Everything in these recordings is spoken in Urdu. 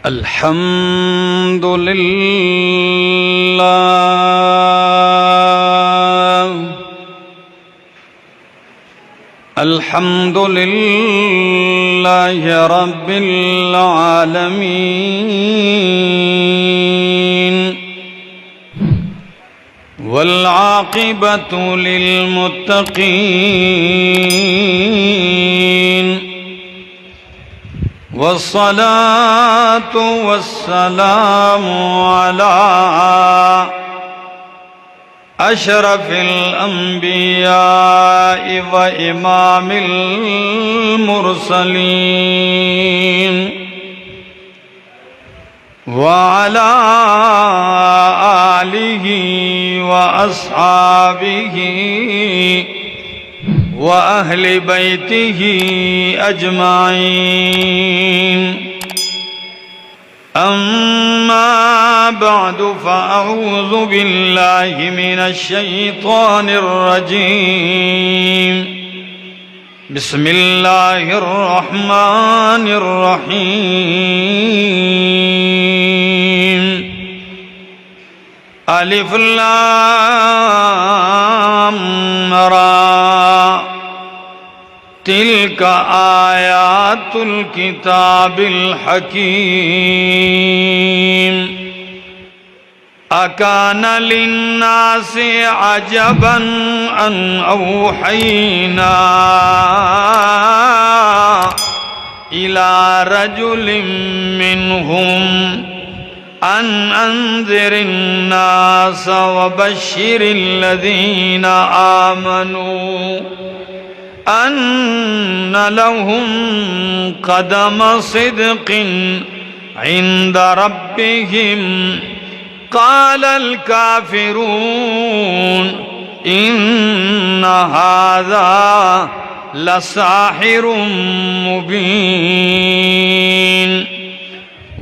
الحمد لله الحمد لله رب العالمين والعاقبة للمتقين والصلاة والسلام على أشرف الأنبياء وإمام المرسلين وعلى آله وأصحابه وأهل بيته أجمعين أما بعد فأعوذ بالله من الشيطان الرجيم بسم الله الرحمن الرحيم ألف لام را تلك آيات الكتاب الحكيم أكان للناس عجبا أن أوحينا إلى رجل منهم أن أنذر الناس وبشر الذين آمنوا أن لهم قدم صدق عند ربهم قال الكافرون إن هذا لساحر مبين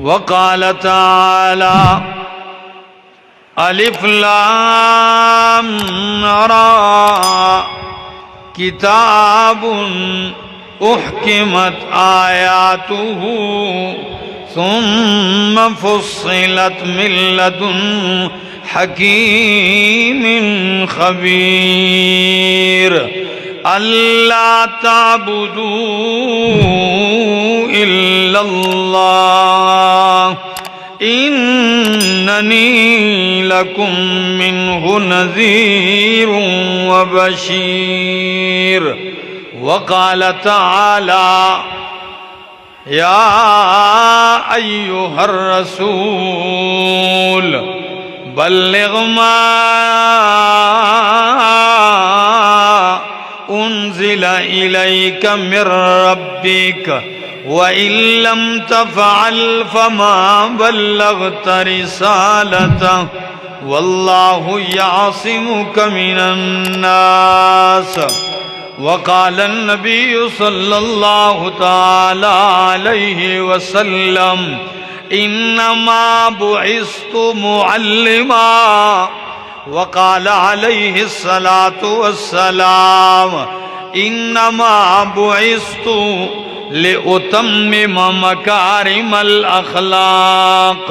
وقال تعالى ألف لام را كتاب أحكمت آياته ثم فصلت من لدن حكيم خبير ألا تعبدوا إلا الله إنني لكم منه نذير وبشير وقال تعالى يا أيها الرسول بلغ ما أنزل إليك من ربك وإن لم تفعل فما بلغت رسالته والله يعصمك من الناس وقال النبي صلى الله تعالى عليه وسلم إنما بعثت معلما وقال عليه الصلاة والسلام إنما بعثت لأتمم مكارم الأخلاق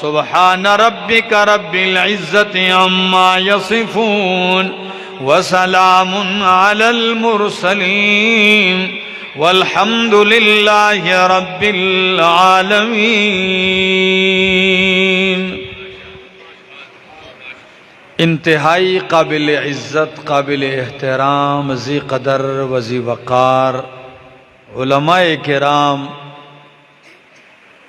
سبحان ربك رب العزة عما يصفون وسلام على المرسلين والحمد لله رب العالمين. انتہائی قابل عزت، قابل احترام، ذی قدر و ذی وقار علماء کرام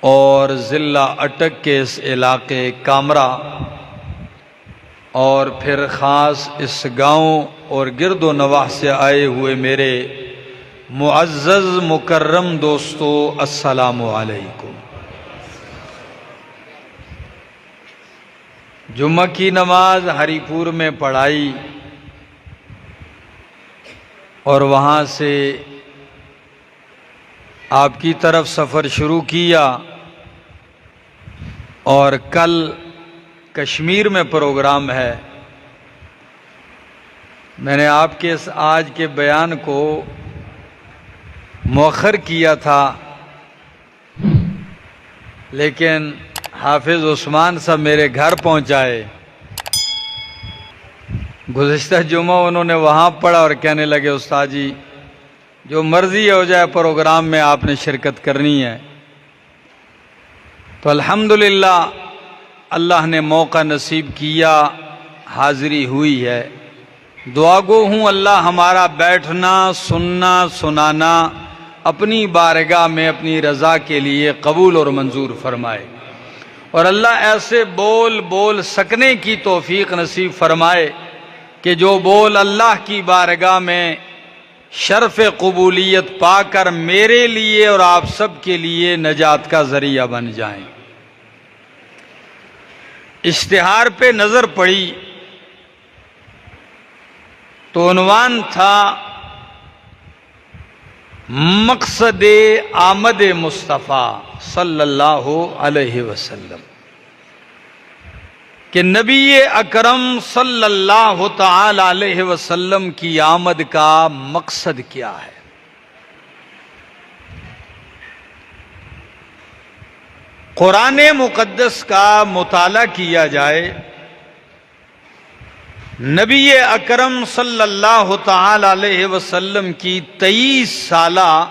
اور ضلع اٹک کے اس علاقے کامرا اور پھر خاص اس گاؤں اور گرد و نواح سے آئے ہوئے میرے معزز مکرم دوستو، السلام علیکم. جمعہ کی نماز ہری پور میں پڑھائی اور وہاں سے آپ کی طرف سفر شروع کیا اور کل کشمیر میں پروگرام ہے. میں نے آپ کے اس آج کے بیان کو مؤخر کیا تھا، لیکن حافظ عثمان صاحب میرے گھر پہنچائے. گزشتہ جمعہ انہوں نے وہاں پڑھا اور کہنے لگے استاد جی جو مرضی ہو جائے پروگرام میں آپ نے شرکت کرنی ہے. تو الحمدللہ اللہ نے موقع نصیب کیا، حاضری ہوئی ہے. دعا گو ہوں اللہ ہمارا بیٹھنا سننا سنانا اپنی بارگاہ میں اپنی رضا کے لیے قبول اور منظور فرمائے، اور اللہ ایسے بول سکنے کی توفیق نصیب فرمائے کہ جو بول اللہ کی بارگاہ میں شرف قبولیت پا کر میرے لیے اور آپ سب کے لیے نجات کا ذریعہ بن جائیں. اشتہار پہ نظر پڑی تو عنوان تھا مقصد آمد مصطفیٰ صلی اللہ علیہ وسلم، کہ نبی اکرم صلی اللہ تعالی علیہ وسلم کی آمد کا مقصد کیا ہے. قرآن مقدس کا مطالعہ کیا جائے، نبی اکرم صلی اللہ تعالی علیہ وسلم کی 23 سالہ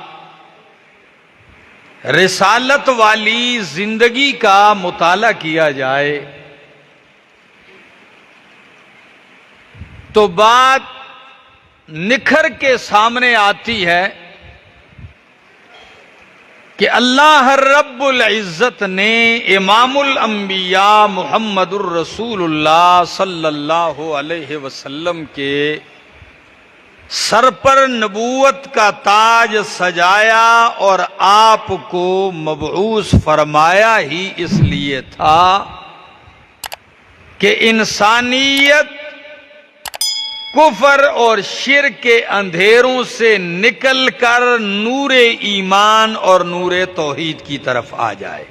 رسالت والی زندگی کا مطالعہ کیا جائے تو بات نکھر کے سامنے آتی ہے کہ اللہ رب العزت نے امام الانبیاء محمد الرسول اللہ صلی اللہ علیہ وسلم کے سر پر نبوت کا تاج سجایا اور آپ کو مبعوث فرمایا ہی اس لیے تھا کہ انسانیت کفر اور شرک کے اندھیروں سے نکل کر نور ایمان اور نور توحید کی طرف آ جائے.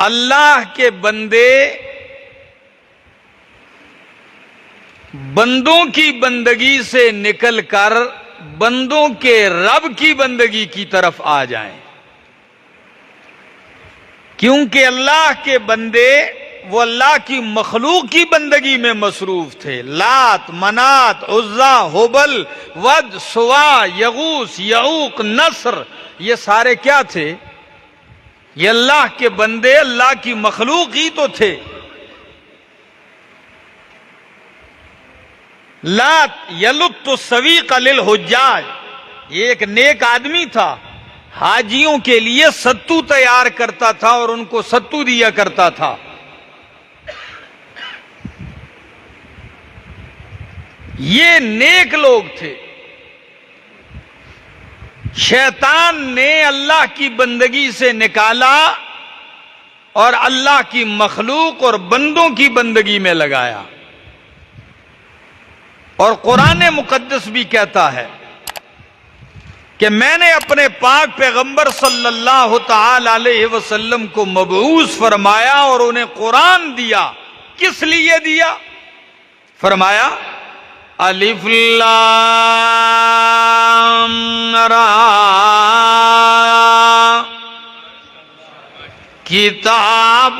اللہ کے بندے بندوں کی بندگی سے نکل کر بندوں کے رب کی بندگی کی طرف آ جائیں، کیونکہ اللہ کے بندے وہ اللہ کی مخلوق کی بندگی میں مصروف تھے. لات منات عزا ہبل ود سوا یغوث یعوق نصر، یہ سارے کیا تھے؟ یہ اللہ کے بندے اللہ کی مخلوق ہی تو تھے. لات یلت السویق للحجاج، یہ ایک نیک آدمی تھا، حاجیوں کے لیے ستو تیار کرتا تھا اور ان کو ستو دیا کرتا تھا. یہ نیک لوگ تھے. شیطان نے اللہ کی بندگی سے نکالا اور اللہ کی مخلوق اور بندوں کی بندگی میں لگایا. اور قرآن مقدس بھی کہتا ہے کہ میں نے اپنے پاک پیغمبر صلی اللہ تعالی علیہ وسلم کو مبعوث فرمایا اور انہیں قرآن دیا. کس لیے دیا؟ فرمایا الف لام را کتاب،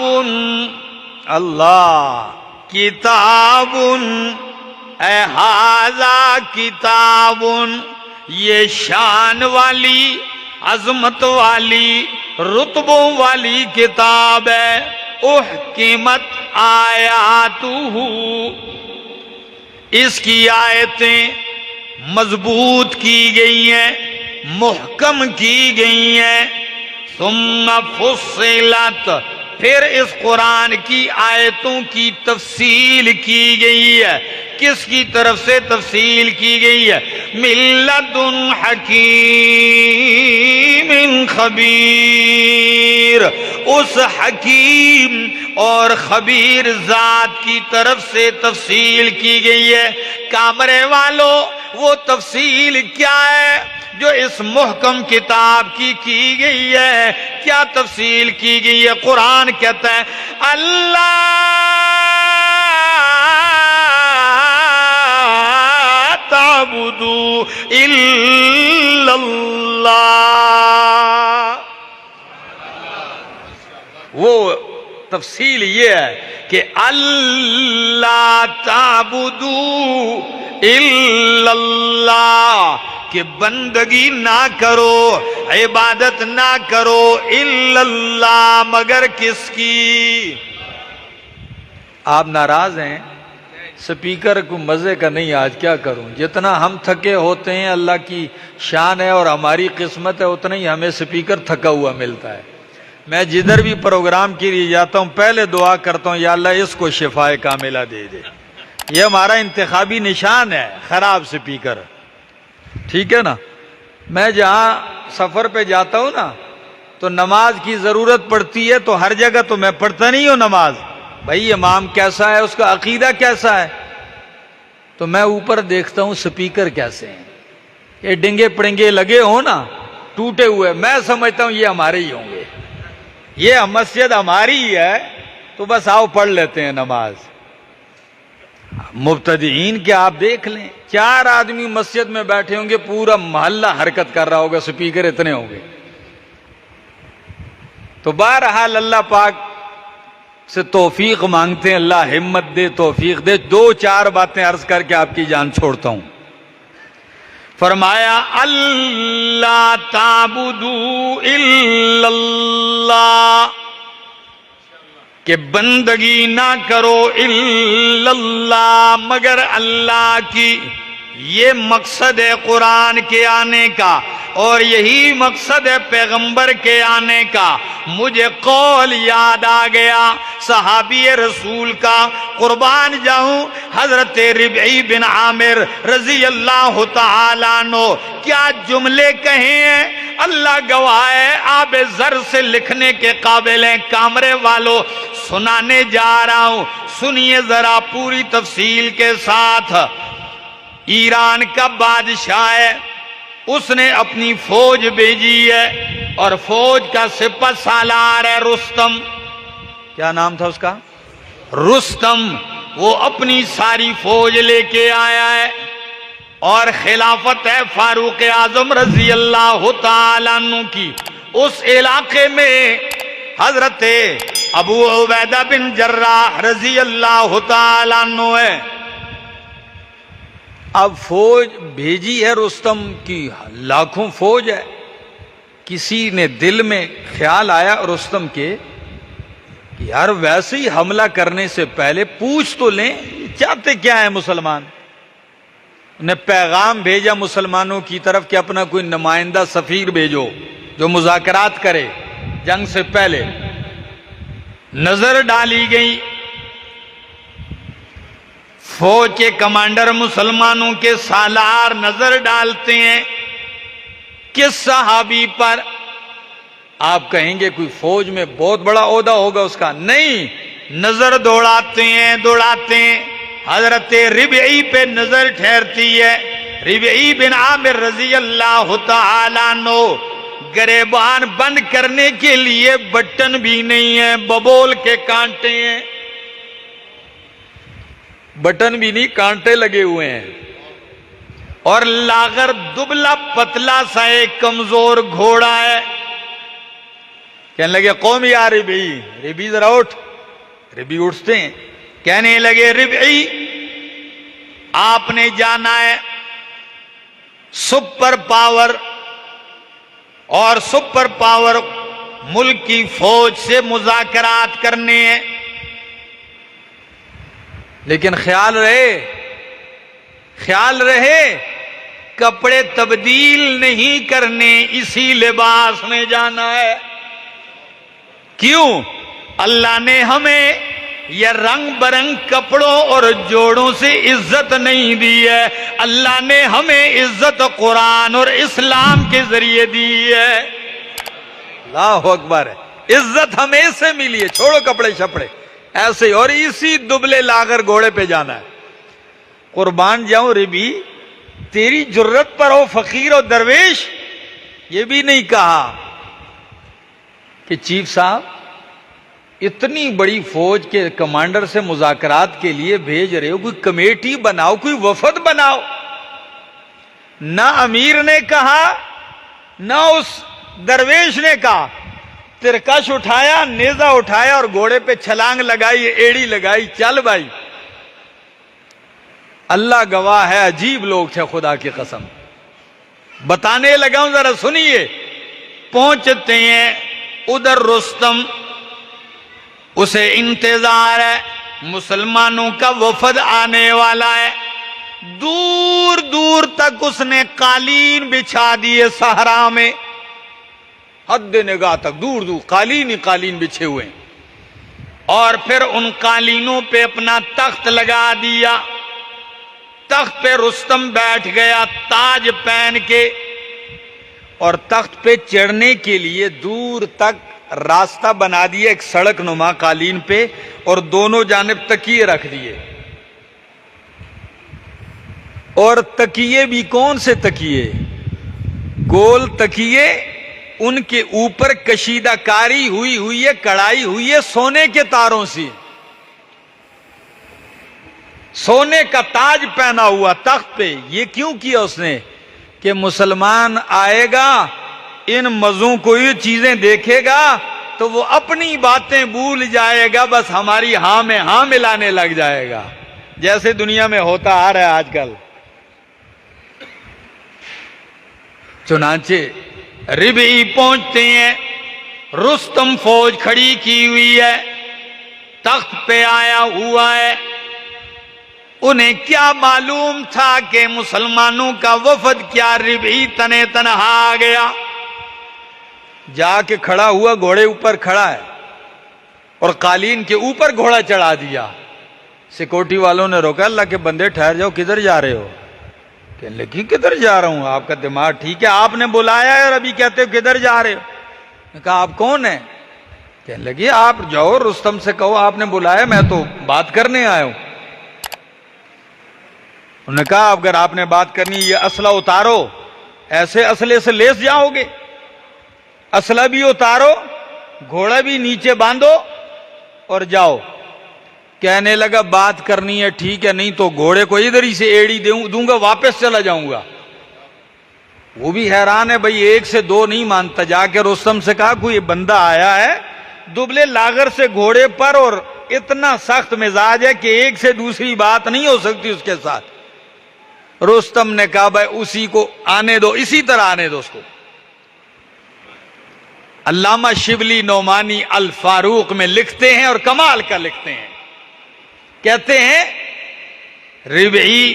اللہ کتاب اے ھذا کتاب، یہ شان والی عظمت والی رتبوں والی کتاب ہے. احکمت آیاتہ، اس کی آیتیں مضبوط کی گئی ہیں، محکم کی گئی ہیں. ثم فصلت، پھر اس قرآن کی آیتوں کی تفصیل کی گئی ہے. کس کی طرف سے تفصیل کی گئی ہے؟ من لدن حکیم خبیر، اس حکیم اور خبیر ذات کی طرف سے تفصیل کی گئی ہے. کامرے والوں، وہ تفصیل کیا ہے جو اس محکم کتاب کی گئی ہے؟ کیا تفصیل کی گئی ہے؟ قرآن کہتا ہے اللہ تعبدوا الا اللہ، وہ تفصیل یہ ہے کہ اللہ تعبدو الا اللہ، کہ بندگی نہ کرو، عبادت نہ کرو الا اللہ، مگر کس کی؟ آپ ناراض ہیں؟ سپیکر کو مزے کا نہیں، آج کیا کروں، جتنا ہم تھکے ہوتے ہیں اللہ کی شان ہے اور ہماری قسمت ہے، اتنا ہی ہمیں سپیکر تھکا ہوا ملتا ہے۔ میں جدھر بھی پروگرام کے لیے جاتا ہوں پہلے دعا کرتا ہوں، یا اللہ اس کو شفائے کاملہ دے دے۔ یہ ہمارا انتخابی نشان ہے، خراب سپیکر، ٹھیک ہے نا۔ میں جہاں سفر پہ جاتا ہوں نا تو نماز کی ضرورت پڑتی ہے، تو ہر جگہ تو میں پڑھتا نہیں ہوں نماز، بھائی امام کیسا ہے، اس کا عقیدہ کیسا ہے، تو میں اوپر دیکھتا ہوں سپیکر کیسے ہیں، یہ ڈنگے پڑنگے لگے ہوں نا، ٹوٹے ہوئے، میں سمجھتا ہوں یہ ہمارے ہی ہوں گے، یہ مسجد ہماری ہی ہے، تو بس آؤ پڑھ لیتے ہیں نماز۔ مبتدئین کے آپ دیکھ لیں، 4 آدمی مسجد میں بیٹھے ہوں گے، پورا محلہ حرکت کر رہا ہوگا، سپیکر اتنے ہوں گے۔ تو بہرحال اللہ پاک سے توفیق مانگتے ہیں، اللہ ہمت دے، توفیق دے۔ 2-4 باتیں عرض کر کے آپ کی جان چھوڑتا ہوں۔ فرمایا اللہ تعبدو الا اللہ، کہ بندگی نہ کرو الا اللہ، مگر اللہ کی۔ یہ مقصد ہے قرآن کے آنے کا، اور یہی مقصد ہے پیغمبر کے آنے کا۔ مجھے قول یاد آ گیا صحابی رسول کا، قربان جاؤں، حضرت ربعی بن عامر رضی اللہ تعالیٰ عنہ کیا جملے کہے ہیں، اللہ گواہ ہے، آب زر سے لکھنے کے قابل ہیں۔ کامرے والوں سنانے جا رہا ہوں، سنیے ذرا پوری تفصیل کے ساتھ۔ ایران کا بادشاہ ہے، اس نے اپنی فوج بھیجی ہے، اور فوج کا سپہ سالار ہے رستم۔ کیا نام تھا اس کا؟ رستم۔ وہ اپنی ساری فوج لے کے آیا ہے، اور خلافت ہے فاروق اعظم رضی اللہ تعالیٰ عنہ کی۔ اس علاقے میں حضرت ابو عبیدہ بن جراح رضی اللہ تعالیٰ عنہ ہے۔ اب فوج بھیجی ہے رستم کی، لاکھوں فوج ہے۔ کسی نے دل میں خیال آیا رستم کے کہ یار ویسے ہی حملہ کرنے سے پہلے پوچھ تو لیں چاہتے کیا ہے مسلمان۔ انہیں پیغام بھیجا مسلمانوں کی طرف کہ اپنا کوئی نمائندہ سفیر بھیجو جو مذاکرات کرے جنگ سے پہلے۔ نظر ڈالی گئی، فوج کے کمانڈر مسلمانوں کے سالار نظر ڈالتے ہیں کس صحابی پر؟ آپ کہیں گے کوئی فوج میں بہت بڑا عہدہ ہوگا اس کا، نہیں، نظر دوڑاتے ہیں، حضرت ربعی پہ نظر ٹھہرتی ہے۔ ربعی بن عامر رضی اللہ تعالیٰ عنہ، گریبان بند کرنے کے لیے بٹن بھی نہیں ہے، ببول کے کانٹے ہیں، بٹن بھی نہیں، کانٹے لگے ہوئے ہیں، اور لاغر دبلا پتلا سا ایک کمزور گھوڑا ہے۔ کہنے لگے قوم یا ربعی، ربعی ذرا اٹھ۔ ربعی اٹھتے ہیں، کہنے لگے ربعی آپ نے جانا ہے سپر پاور، اور سپر پاور ملک کی فوج سے مذاکرات کرنے ہیں، لیکن خیال رہے کپڑے تبدیل نہیں کرنے، اسی لباس میں جانا ہے۔ کیوں؟ اللہ نے ہمیں یہ رنگ برنگ کپڑوں اور جوڑوں سے عزت نہیں دی ہے، اللہ نے ہمیں عزت قرآن اور اسلام کے ذریعے دی ہے۔ اللہ اکبر، عزت ہمیں سے ملی ہے، چھوڑو کپڑے شپڑے ایسے، اور اسی دبلے لاغر گھوڑے پہ جانا ہے۔ قربان جاؤں ربی، تیری جرت پر ہو فقیر و درویش، یہ بھی نہیں کہا کہ چیف صاحب اتنی بڑی فوج کے کمانڈر سے مذاکرات کے لیے بھیج رہے ہو، کوئی کمیٹی بناؤ، کوئی وفد بناؤ۔ نہ امیر نے کہا، نہ اس درویش نے کہا، ترکش اٹھایا، نیزہ اٹھایا اور گھوڑے پہ چھلانگ لگائی، ایڑی لگائی، چل بھائی۔ اللہ گواہ ہے، عجیب لوگ تھے خدا کی قسم۔ بتانے لگا ہوں، ذرا سنیے۔ پہنچتے ہیں ادھر رستم، اسے انتظار ہے، مسلمانوں کا وفد آنے والا ہے۔ دور دور تک اس نے قالین بچھا دیے صحرا میں، حد نگاہ تک دور دور قالین ہی قالین بچھے ہوئے ہیں۔ اور پھر ان قالینوں پہ اپنا تخت لگا دیا، تخت پہ رستم بیٹھ گیا تاج پہن کے، اور تخت پہ چڑھنے کے لیے دور تک راستہ بنا دیا ایک سڑک نما قالین پہ، اور دونوں جانب تکیے رکھ دیے۔ اور تکیے بھی کون سے تکیے؟ گول تکیے، ان کے اوپر کشیدہ کاری ہوئی ہے، کڑائی ہوئی ہے سونے کے تاروں سے، سونے کا تاج پہنا ہوا تخت پہ۔ یہ کیوں کیا اس نے؟ کہ مسلمان آئے گا، ان مزوں کو یہ چیزیں دیکھے گا تو وہ اپنی باتیں بھول جائے گا، بس ہماری ہاں میں ہاں ملانے لگ جائے گا، جیسے دنیا میں ہوتا آ رہا ہے آج کل۔ چنانچہ ربعی پہنچتے ہیں، رستم فوج کھڑی کی ہوئی ہے، تخت پہ آیا ہوا ہے۔ انہیں کیا معلوم تھا کہ مسلمانوں کا وفد کیا ربعی تنے تنہا آ گیا؟ جا کے کھڑا ہوا، گھوڑے اوپر کھڑا ہے اور قالین کے اوپر گھوڑا چڑھا دیا۔ سیکورٹی والوں نے روکا، اللہ کے بندے ٹھہر جاؤ، کدھر جا رہے ہو؟ کہنے لگی کدھر جا رہا ہوں، آپ کا دماغ ٹھیک ہے؟ آپ نے بلایا ہے اور ابھی کہتے ہو کدھر جا رہے ہو؟ نے کہا آپ کون ہیں؟ کہنے لگی آپ جاؤ رستم سے کہو آپ نے بلایا، میں تو بات کرنے آیا ہوں۔ انہوں نے کہا اگر آپ نے بات کرنی یہ اسلحہ اتارو، ایسے اسلحے سے لیس جاؤ گے؟ اسلحہ بھی اتارو، گھوڑا بھی نیچے باندھو اور جاؤ۔ کہنے لگا بات کرنی ہے ٹھیک ہے، نہیں تو گھوڑے کو ادھر ہی سے ایڑی دوں گا، واپس چلا جاؤں گا۔ وہ بھی حیران ہے بھائی، ایک سے دو نہیں مانتا۔ جا کے رستم سے کہا کوئی بندہ آیا ہے دبلے لاغر سے گھوڑے پر، اور اتنا سخت مزاج ہے کہ ایک سے دوسری بات نہیں ہو سکتی اس کے ساتھ۔ رستم نے کہا بھائی اسی کو آنے دو، اسی طرح آنے دو اس کو۔ علامہ شبلی نعمانی الفاروق میں لکھتے ہیں اور کمال کا لکھتے ہیں، کہتے ہیں ربعی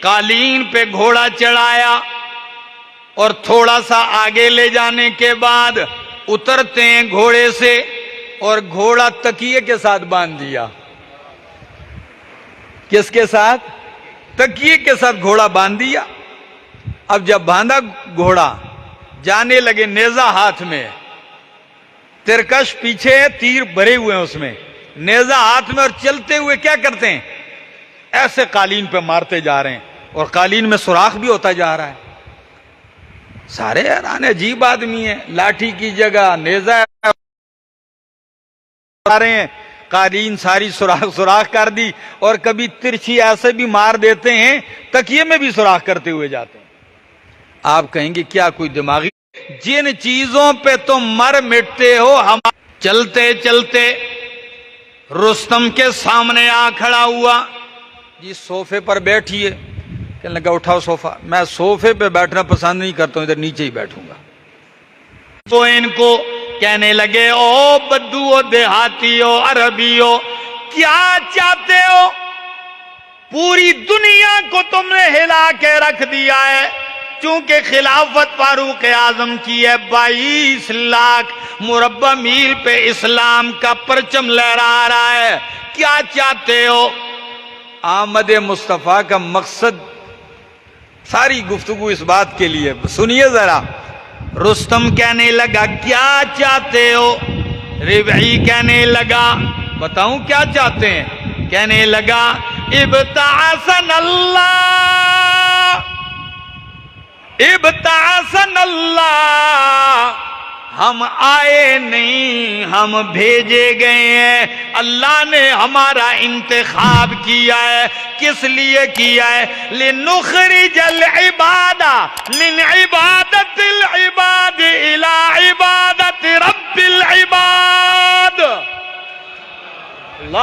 قالین پہ گھوڑا چڑھایا اور تھوڑا سا آگے لے جانے کے بعد اترتے ہیں گھوڑے سے اور گھوڑا تکیے کے ساتھ باندھ دیا۔ کس کے ساتھ؟ تکیے کے ساتھ گھوڑا باندھ دیا۔ اب جب باندھا گھوڑا، جانے لگے، نیزہ ہاتھ میں، ترکش پیچھے، تیر بھرے ہوئے ہیں اس میں، نیزہ ہاتھ میں، اور چلتے ہوئے کیا کرتے ہیں؟ ایسے قالین پہ مارتے جا رہے ہیں، اور قالین میں سوراخ بھی ہوتا جا رہا ہے۔ سارے حیران، عجیب آدمی ہے، لاٹھی کی جگہ نیزہ آ رہے ہیں، قالین ساری سوراخ کر دی، اور کبھی ترچھی ایسے بھی مار دیتے ہیں تکیے میں بھی سوراخ کرتے ہوئے جاتے ہیں۔ آپ کہیں گے کیا کوئی دماغی؟ جن چیزوں پہ تم مر مٹتے ہو، ہم چلتے چلتے رستم کے سامنے آ کھڑا ہوا، جی صوفے پر بیٹھیے۔ کہنے لگا اٹھاؤ صوفہ۔ میں صوفے پہ بیٹھنا پسند نہیں کرتا ہوں، ادھر نیچے ہی بیٹھوں گا۔ تو ان کو کہنے لگے او بدو، دیہاتی ہو، عربی ہو، کیا چاہتے ہو؟ پوری دنیا کو تم نے ہلا کے رکھ دیا ہے، چونکہ خلافت فاروق اعظم کی ہے، 22 لاکھ مربع میل پہ اسلام کا پرچم لہرا رہا ہے، کیا چاہتے ہو؟ آمد مصطفیٰ کا مقصد، ساری گفتگو اس بات کے لیے، سنیے ذرا۔ رستم کہنے لگا کیا چاہتے ہو؟ ربعی کہنے لگا بتاؤں کیا چاہتے ہیں؟ کہنے لگا ابتعثن اللہ، ابتعثن اللہ، ہم آئے نہیں، ہم بھیجے گئے ہیں، اللہ نے ہمارا انتخاب کیا ہے۔ کس لیے کیا ہے؟ لنخرج العباد من عبادت العباد الى عبادت رب العباد۔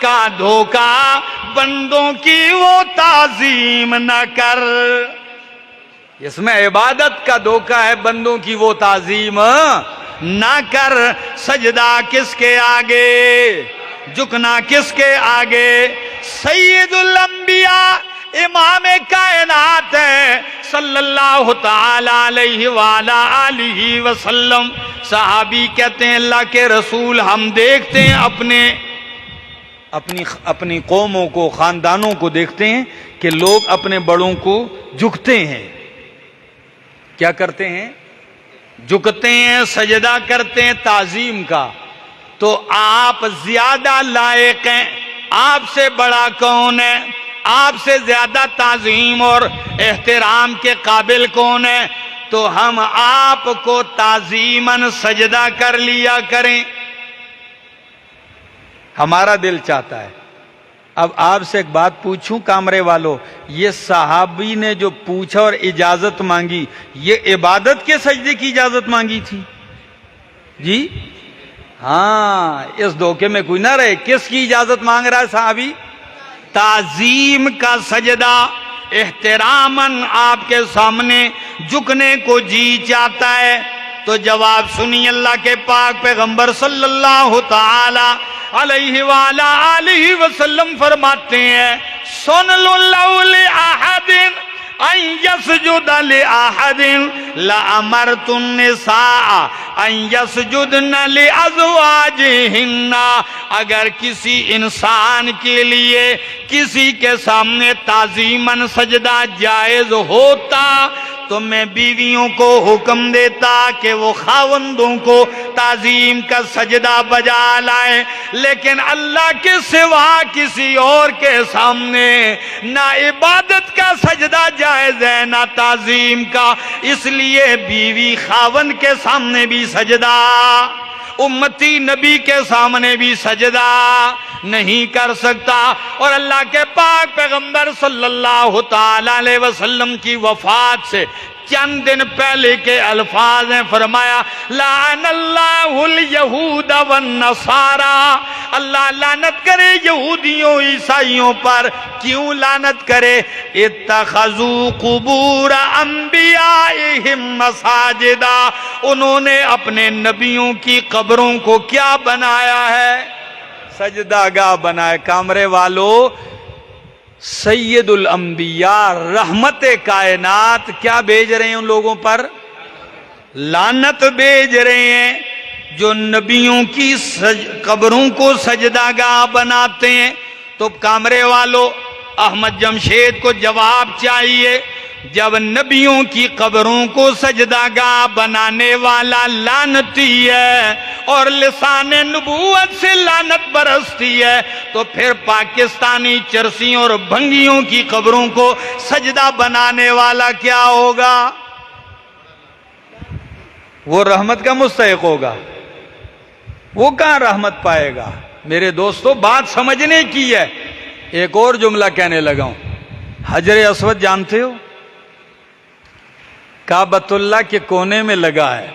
کا دھوکا بندوں کی وہ تعظیم نہ کر. اس میں عبادت کا دھوکا ہے، بندوں کی وہ تعظیم نہ کر. سجدہ کس کے آگے، جھکنا کس کے آگے؟ سید الانبیاء امام کائنات ہے صلی اللہ تعالی علیہ وآلہ آلہ وسلم. صحابی کہتے ہیں اللہ کے رسول ہم دیکھتے ہیں اپنی قوموں کو، خاندانوں کو دیکھتے ہیں کہ لوگ اپنے بڑوں کو جھکتے ہیں. کیا کرتے ہیں؟ جھکتے ہیں، سجدہ کرتے ہیں تعظیم کا. تو آپ زیادہ لائق ہیں، آپ سے بڑا کون ہے؟ آپ سے زیادہ تعظیم اور احترام کے قابل کون ہے؟ تو ہم آپ کو تعظیماً سجدہ کر لیا کریں. ہمارا دل چاہتا ہے. اب آپ سے ایک بات پوچھوں کامرے والوں، یہ صحابی نے جو پوچھا اور اجازت مانگی، یہ عبادت کے سجدے کی اجازت مانگی تھی؟ جی ہاں، اس دھوکے میں کوئی نہ رہے. کس کی اجازت مانگ رہا ہے صحابی؟ تعظیم کا سجدہ، احتراماً آپ کے سامنے جھکنے کو جی چاہتا ہے. تو جواب سنی اللہ کے پاک پیغمبر صلی اللہ تعالی علیہ وآلہ آلہ وسلم فرماتے ہیں سن لو لأحد ان یسجد لأحد لأمرت النساء ان یسجدن لأزواجہن. اگر کسی انسان کے لیے کسی کے سامنے تعظیماً سجدہ جائز ہوتا تو میں بیویوں کو حکم دیتا کہ وہ خاوندوں کو تعظیم کا سجدہ بجا لائیں. لیکن اللہ کے سوا کسی اور کے سامنے نہ عبادت کا سجدہ جائز ہے نہ تعظیم کا. اس لیے بیوی خاوند کے سامنے بھی سجدہ، امتی نبی کے سامنے بھی سجدہ نہیں کر سکتا. اور اللہ کے پاک پیغمبر صلی اللہ تعالی علیہ وسلم کی وفات سے چند دن پہلے کے الفاظ ہیں، فرمایا لعن اللہ الیہود والنصارى. اللہ لعنت کرے یہودیوں عیسائیوں پر. کیوں لعنت کرے؟ اتخذوا قبور انبیائہم مساجدا. انہوں نے اپنے نبیوں کی قبروں کو کیا بنایا ہے؟ سجدہ گاہ بنائے. کامرے والو، سید الانبیاء رحمت کائنات کیا بھیج رہے ہیں ان لوگوں پر؟ لعنت بھیج رہے ہیں جو نبیوں کی قبروں کو سجدہ گاہ بناتے ہیں. تو کامرے والو، احمد جمشید کو جواب چاہیے، جب نبیوں کی قبروں کو سجدہ گاہ بنانے والا لعنتی ہے اور لسان نبوت سے لعنت برستی ہے، تو پھر پاکستانی چرسیوں اور بھنگیوں کی قبروں کو سجدہ بنانے والا کیا ہوگا؟ وہ رحمت کا مستحق ہوگا. وہ کہاں رحمت پائے گا؟ میرے دوستو، بات سمجھنے کی ہے. ایک اور جملہ کہنے لگا ہوں. حجر اسود جانتے ہو؟ کعبۃ اللہ کے کونے میں لگا ہے.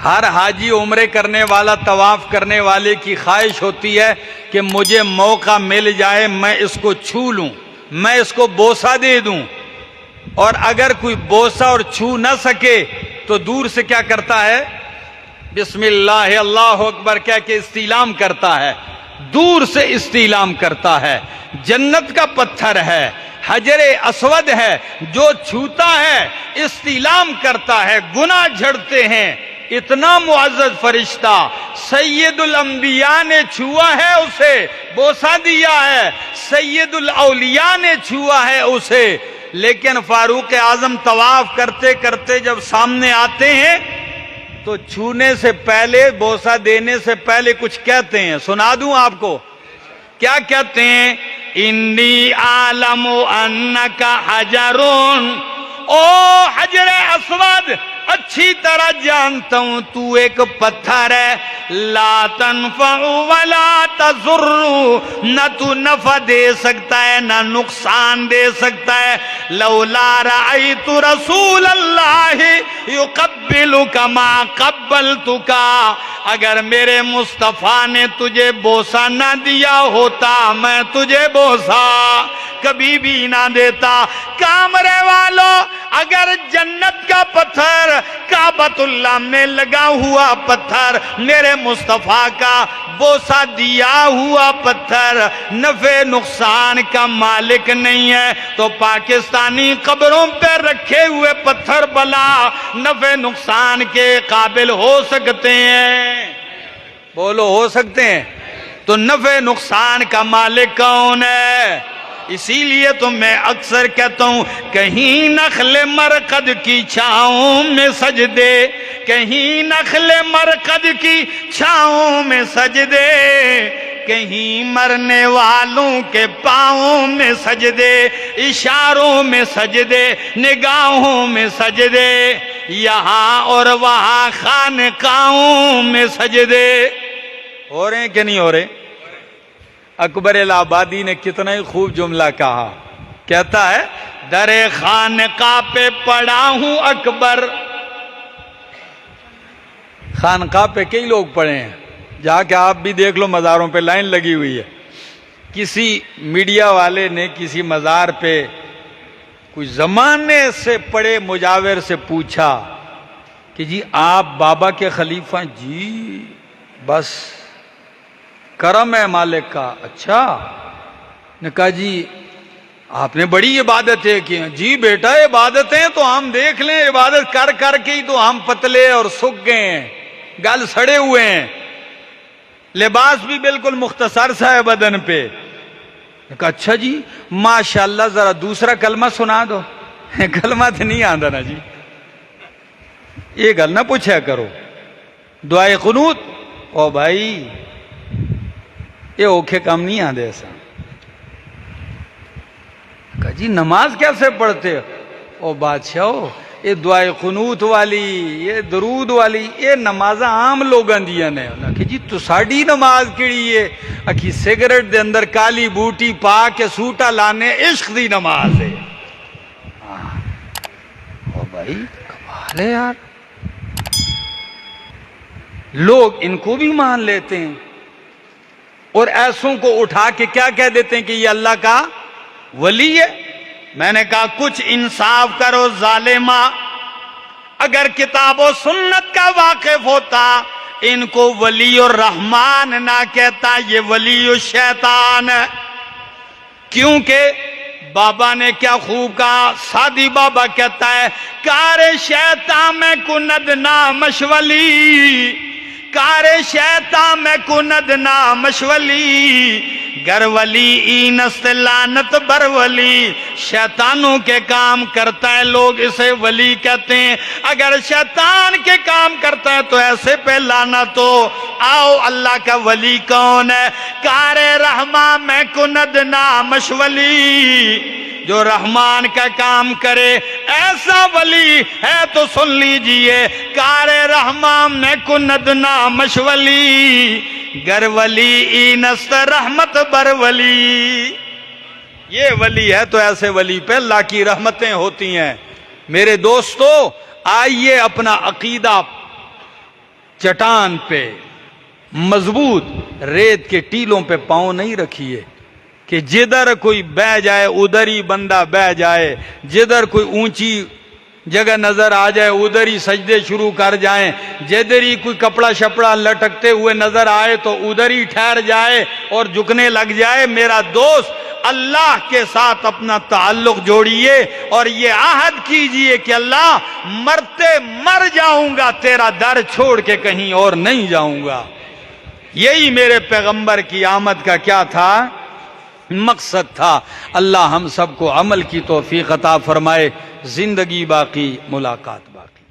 ہر حاجی عمرے کرنے والا، طواف کرنے والے کی خواہش ہوتی ہے کہ مجھے موقع مل جائے میں اس کو چھو لوں، میں اس کو بوسہ دے دوں. اور اگر کوئی بوسہ اور چھو نہ سکے تو دور سے کیا کرتا ہے؟ بسم اللہ اللہ اکبر کہہ کے استعلام کرتا ہے. دور سے استعلام کرتا ہے. جنت کا پتھر ہے، حجر اسود ہے، جو چھوتا ہے استعلام کرتا ہے، گناہ جھڑتے ہیں. اتنا معزز فرشتہ سید الانبیاء نے چھوا ہے، اسے بوسہ دیا ہے. سید الاولیاء نے چھوا ہے اسے. لیکن فاروق اعظم طواف کرتے کرتے جب سامنے آتے ہیں تو چھونے سے پہلے، بوسہ دینے سے پہلے کچھ کہتے ہیں. سنا دوں آپ کو کیا کہتے ہیں؟ انی عالم انک حجرون. او حجر اسود، اچھی طرح جانتا ہوں تو ایک پتھر ہے. لا تنفع ولا تضر، نہ تو نفع دے سکتا ہے نہ نقصان دے سکتا ہے. لولا رأیت رسول اللہ یقبلک ما قبلتک. اگر میرے مصطفیٰ نے تجھے بوسہ نہ دیا ہوتا میں تجھے بوسہ کبھی بھی نہ دیتا۔ کامرے والوں، اگر جنت کا پتھر کعبۃ اللہ میں لگا ہوا پتھر میرے مصطفیٰ کا بوسہ دیا ہوا پتھر نفع نقصان کا مالک نہیں ہے تو پاکستانی قبروں پہ رکھے ہوئے پتھر بلا نفع نقصان کے قابل ہو سکتے ہیں؟ بولو، ہو سکتے ہیں؟ تو نفع نقصان کا مالک کون ہے؟ اسی لیے تو میں اکثر کہتا ہوں کہیں نخل مرقد کی چھاؤں میں سجدے، کہیں نخل مرقد کی چھاؤں میں سجدے، کہیں مرنے والوں کے پاؤں میں سجدے، اشاروں میں سجدے، نگاہوں میں سجدے، یہاں اور وہاں خانقاہوں میں سجدے۔ ہو رہے ہیں کہ نہیں ہو رہے؟ اکبر الہ آبادی نے کتنا ہی خوب جملہ کہا، کہتا ہے در خانقاہ پہ پڑا ہوں اکبر۔ خانقاہ پہ کئی لوگ پڑے ہیں، جا کے آپ بھی دیکھ لو مزاروں پہ لائن لگی ہوئی ہے۔ کسی میڈیا والے نے کسی مزار پہ کوئی زمانے سے پڑے مجاور سے پوچھا کہ جی آپ بابا کے خلیفہ ہیں؟ جی بس کرم ہے مالک کا۔ اچھا، نے کہا جی آپ نے بڑی عبادتیں کی ہیں۔ جی بیٹا عبادتیں تو ہم دیکھ لیں، عبادت کر کر کے ہی تو ہم پتلے اور سکھ گئے ہیں، گل سڑے ہوئے ہیں، لباس بھی بالکل مختصر سا ہے بدن پہ۔ نے کہا اچھا جی ماشاءاللہ ذرا دوسرا کلمہ سنا دو۔ کلمہ تو نہیں آندا نا جی، یہ گل نہ پوچھا کرو۔ دعائے قنوت، او بھائی یہ اوکھے کام نہیں آدھے ایسا۔ کہا جی نماز کیسے پڑھتے ہو؟ او بادشاہ یہ دعائے قنوت والی، یہ درود والی، یہ نمازاں عام لوگاں دیاں نے۔ کہ جی تو ساڑی نماز کیڑی ہے؟ اکھی سگریٹ دے اندر کالی بوٹی پا کے سوٹا لانے عشق دی نماز ہے۔ او بھائی کمال ہے یار، لوگ ان کو بھی مان لیتے ہیں اور ایسوں کو اٹھا کے کیا کہہ دیتے ہیں کہ یہ اللہ کا ولی ہے۔ میں نے کہا کچھ انصاف کرو ظالمہ، اگر کتاب و سنت کا واقف ہوتا ان کو ولی الرحمن نہ کہتا، یہ ولی الشیطان ہے۔ کیونکہ بابا نے کیا خوب کہا، سادی بابا کہتا ہے کار شیطان میں کند نامش ولی، کار شیطان میں کند نامش ولی، گر ولی اینست لعنت بر ولی۔ شیطانوں کے کام کرتا ہے لوگ اسے ولی کہتے ہیں، اگر شیطان کے کام کرتا ہے تو ایسے پہ لعنت ہو۔ آؤ اللہ کا ولی کون ہے؟ کار رحمان میں کند نامش ولی، جو رحمان کا کام کرے ایسا ولی ہے تو سن لیجئے، کار رحمان میں کند نامش ولی، گر ولی اینست رحمت بر ولی۔ یہ ولی ہے تو ایسے ولی پہ اللہ کی رحمتیں ہوتی ہیں۔ میرے دوستو آئیے اپنا عقیدہ چٹان پہ مضبوط، ریت کے ٹیلوں پہ پاؤں نہیں رکھیے کہ جدھر کوئی بہ جائے ادھر ہی بندہ بہ جائے، جدھر کوئی اونچی جگہ نظر آ جائے ادھر ہی سجدے شروع کر جائیں، جدھر ہی کوئی کپڑا شپڑا لٹکتے ہوئے نظر آئے تو ادھر ہی ٹھہر جائے اور جھکنے لگ جائے۔ میرا دوست اللہ کے ساتھ اپنا تعلق جوڑیے اور یہ عہد کیجئے کہ اللہ مرتے مر جاؤں گا، تیرا در چھوڑ کے کہیں اور نہیں جاؤں گا۔ یہی میرے پیغمبر کی آمد کا کیا تھا؟ مقصد تھا۔ اللہ ہم سب کو عمل کی توفیق عطا فرمائے۔ زندگی باقی، ملاقات باقی۔